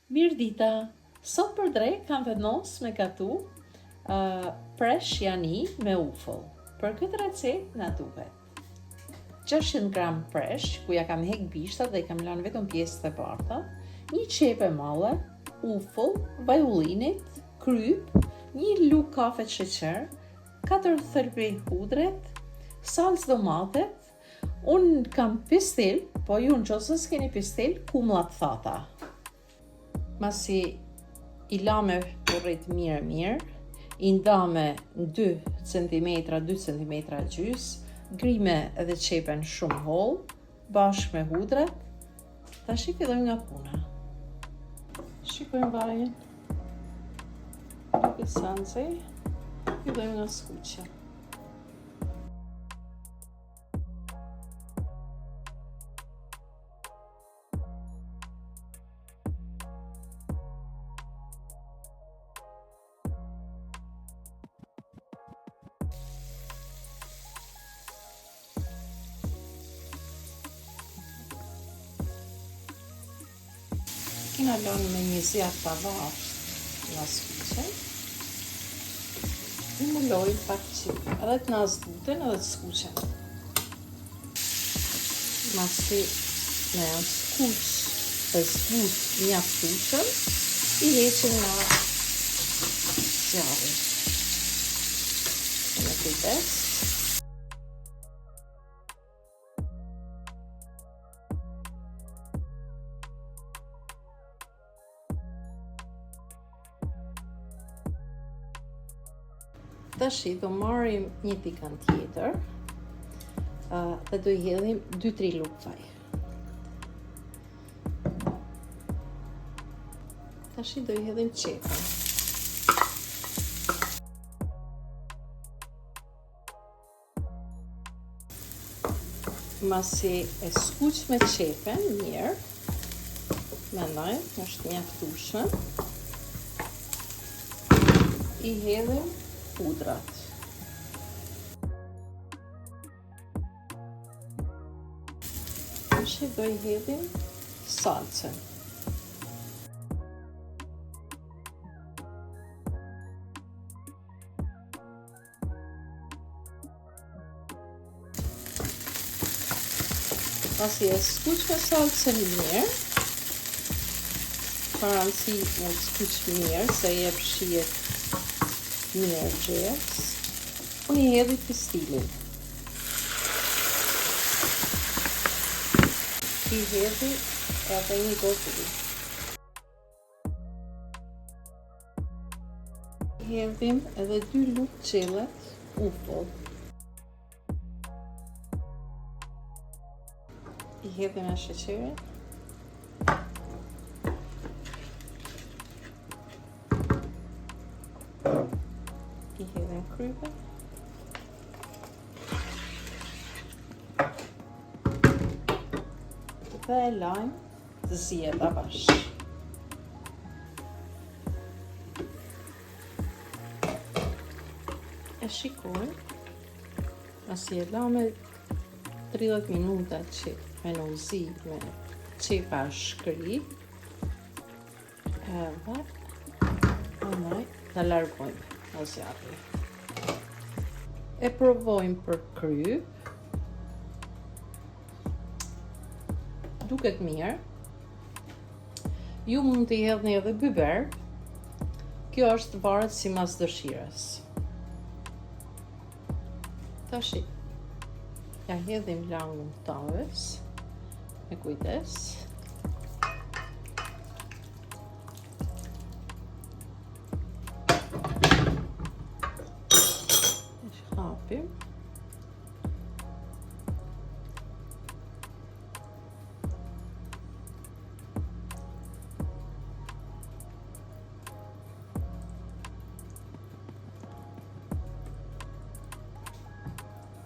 Mirdita, sot për dre kam vendos me gatu presh yani me ufull. Për këtë recet na duhet 600 gram presh, ku ja kam hek bishtat dhe i kam lanë vetëm pjesët e barta, një qepe malle, ufull, vaj ullinit, kryp, një lugë kafe sheqer, 4 thelbi hudret, salcë domatet, unë kam pistil, po ju në qosë s'keni pistil, kumlla të thata. Masi i lame përrit mirë, i ndame 2 cm, 2 cm gjys, grime edhe qepen shumë hollë, bashkë me hudret. Tash i fillojmë nga puna. Shikojmë vajin. Duket sanci. Fillojmë nga skuqja. Kina lënë me një zjarr të avash nga skuqja. I muloj pak qip, edhe të na zbuten edhe të skuqen. Masi me skuq të zbut mjaftueshëm, i heqim nga zjarri. Me kujdes. Tashi do marrim një tigan tjetër dhe do i hedhim 2-3 lugë vaj. Tashi do i hedhim qepën. Masi e skuq me qepën mirë, mendoj është mjaftueshme, i hedhim hudrat. Tashi do i hedhim salcën. Pasi e skuq me salcën mirë, parancë me skuq mirë, se jep shijet mirë gjeks, unë i hedhi pistilin. I hedhi edhe një gotë. I hedhim edhe 2 lugë qellet ufull. I hedhim me sheqerin. I hedhim krypën. Dhe e lajmë të zihet avash. E shikojmë, pasi e lame 30 minuta që me në uzi me qepa shkri, edhe ta largojmë në zjarri. E provojmë për kryp. Duket mirë. Ju mund t'i hedhni edhe biber. Kjo është varet sipas dëshirës. Tashi ja hedhim langun tavës me kujdes. E shkapim.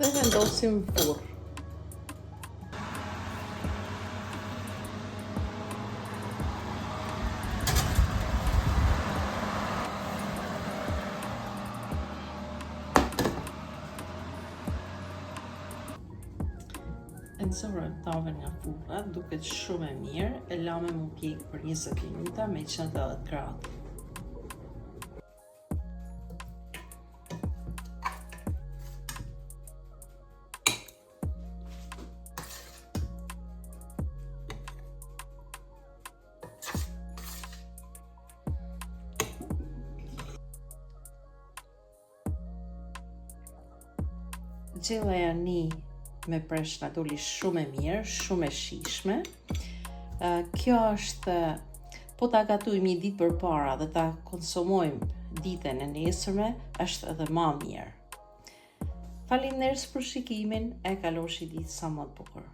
Dhe vendosim furr. nxorën tavën nga furra, duket shumë e mirë, e lame mu pjek për 20 minuta me 180 gradë. Gjella yani me presh na doli shumë e mirë, shumë e shijshme. Kjo është, po ta gatuim një ditë përpara dhe ta konsumojmë ditën e nesërme, është edhe më mirë. Faleminderit për shikimin, e kaloshi ditë sa më të bukur.